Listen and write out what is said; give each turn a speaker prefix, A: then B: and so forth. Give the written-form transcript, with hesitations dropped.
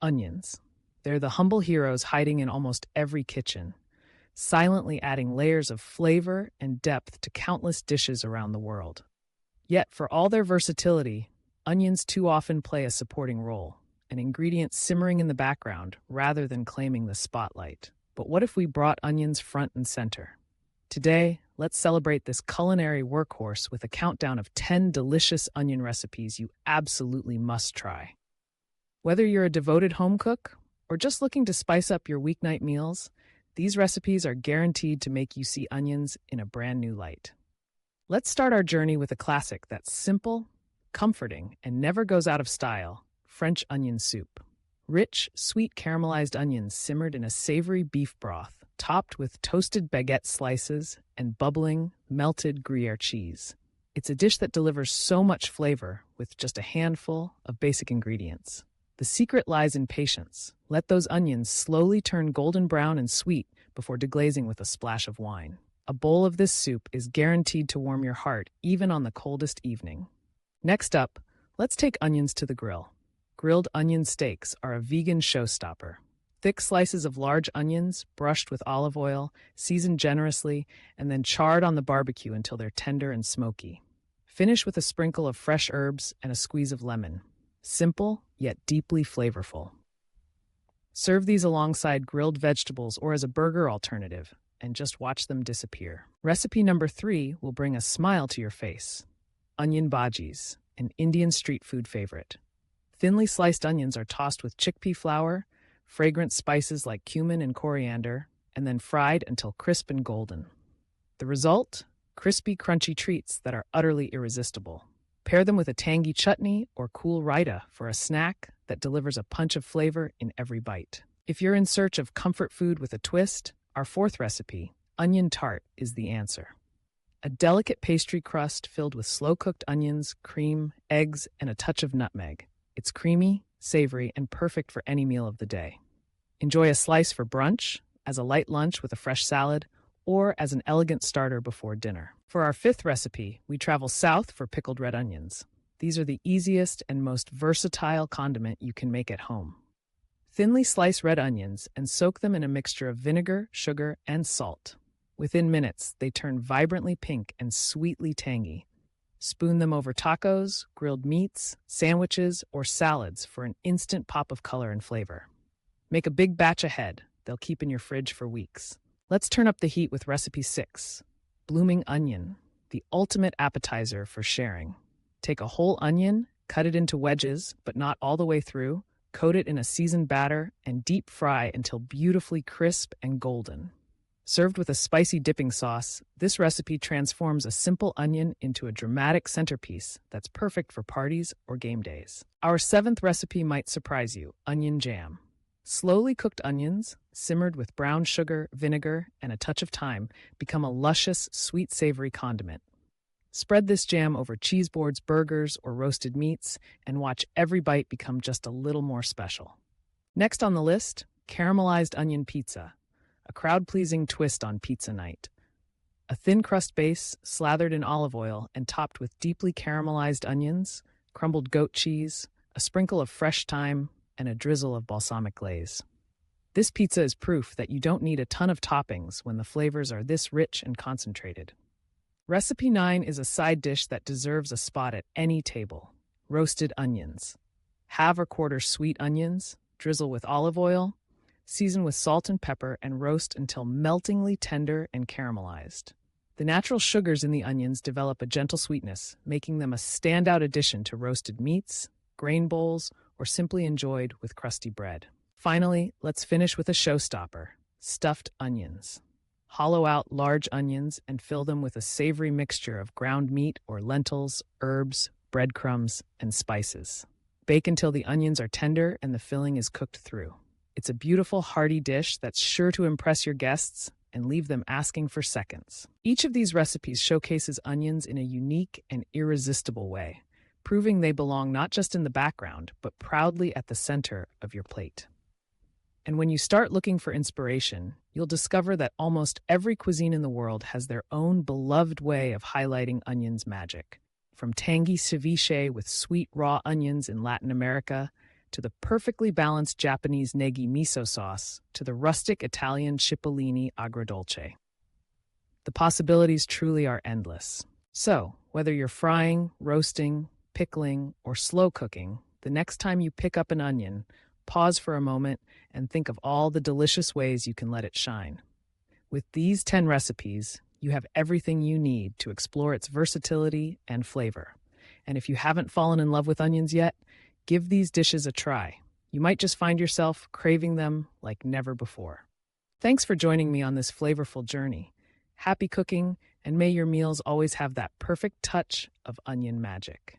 A: Onions. They're the humble heroes hiding in almost every kitchen, silently adding layers of flavor and depth to countless dishes around the world. Yet, for all their versatility, onions too often play a supporting role, an ingredient simmering in the background rather than claiming the spotlight. But what if we brought onions front and center? Today, let's celebrate this culinary workhorse with a countdown of 10 delicious onion recipes you absolutely must try. Whether you're a devoted home cook or just looking to spice up your weeknight meals, these recipes are guaranteed to make you see onions in a brand new light. Let's start our journey with a classic that's simple, comforting, and never goes out of style: French onion soup. Rich, sweet caramelized onions simmered in a savory beef broth, topped with toasted baguette slices and bubbling, melted Gruyere cheese. It's a dish that delivers so much flavor with just a handful of basic ingredients. The secret lies in patience. Let those onions slowly turn golden brown and sweet before deglazing with a splash of wine. A bowl of this soup is guaranteed to warm your heart even on the coldest evening. Next up, let's take onions to the grill. Grilled onion steaks are a vegan showstopper. Thick slices of large onions, brushed with olive oil, seasoned generously, and then charred on the barbecue until they're tender and smoky. Finish with a sprinkle of fresh herbs and a squeeze of lemon. Simple, yet deeply flavorful. Serve these alongside grilled vegetables or as a burger alternative, and just watch them disappear. Recipe number 3 will bring a smile to your face. Onion bhajis, an Indian street food favorite. Thinly sliced onions are tossed with chickpea flour, fragrant spices like cumin and coriander, and then fried until crisp and golden. The result? Crispy, crunchy treats that are utterly irresistible. Pair them with a tangy chutney or cool raita for a snack that delivers a punch of flavor in every bite. If you're in search of comfort food with a twist, our 4th recipe, onion tart, is the answer. A delicate pastry crust filled with slow-cooked onions, cream, eggs, and a touch of nutmeg. It's creamy, savory, and perfect for any meal of the day. Enjoy a slice for brunch, as a light lunch with a fresh salad, or as an elegant starter before dinner. For our 5th recipe, we travel south for pickled red onions. These are the easiest and most versatile condiment you can make at home. Thinly slice red onions and soak them in a mixture of vinegar, sugar, and salt. Within minutes, they turn vibrantly pink and sweetly tangy. Spoon them over tacos, grilled meats, sandwiches, or salads for an instant pop of color and flavor. Make a big batch ahead. They'll keep in your fridge for weeks. Let's turn up the heat with recipe 6, blooming onion, the ultimate appetizer for sharing. Take a whole onion, cut it into wedges, but not all the way through, coat it in a seasoned batter, and deep fry until beautifully crisp and golden. Served with a spicy dipping sauce, this recipe transforms a simple onion into a dramatic centerpiece that's perfect for parties or game days. Our 7th recipe might surprise you: onion jam. Slowly cooked onions, simmered with brown sugar, vinegar, and a touch of thyme, become a luscious, sweet, savory condiment. Spread this jam over cheese boards, burgers, or roasted meats, and watch every bite become just a little more special. Next on the list, caramelized onion pizza, a crowd-pleasing twist on pizza night. A thin crust base, slathered in olive oil and topped with deeply caramelized onions, crumbled goat cheese, a sprinkle of fresh thyme, and a drizzle of balsamic glaze. This pizza is proof that you don't need a ton of toppings when the flavors are this rich and concentrated. Recipe 9 is a side dish that deserves a spot at any table: roasted onions. Halve or quarter sweet onions, drizzle with olive oil, season with salt and pepper, and roast until meltingly tender and caramelized. The natural sugars in the onions develop a gentle sweetness, making them a standout addition to roasted meats, grain bowls, or simply enjoyed with crusty bread. Finally, let's finish with a showstopper: stuffed onions. Hollow out large onions and fill them with a savory mixture of ground meat or lentils, herbs, breadcrumbs, and spices. Bake until the onions are tender and the filling is cooked through. It's a beautiful, hearty dish that's sure to impress your guests and leave them asking for seconds. Each of these recipes showcases onions in a unique and irresistible way, proving they belong not just in the background, but proudly at the center of your plate. And when you start looking for inspiration, you'll discover that almost every cuisine in the world has their own beloved way of highlighting onions' magic. From tangy ceviche with sweet raw onions in Latin America, to the perfectly balanced Japanese negi miso sauce to the rustic Italian cipollini agrodolce. The possibilities truly are endless. So, whether you're frying, roasting, pickling, or slow cooking, the next time you pick up an onion, pause for a moment and think of all the delicious ways you can let it shine. With these 10 recipes, you have everything you need to explore its versatility and flavor. And if you haven't fallen in love with onions yet, give these dishes a try. You might just find yourself craving them like never before. Thanks for joining me on this flavorful journey. Happy cooking, and may your meals always have that perfect touch of onion magic.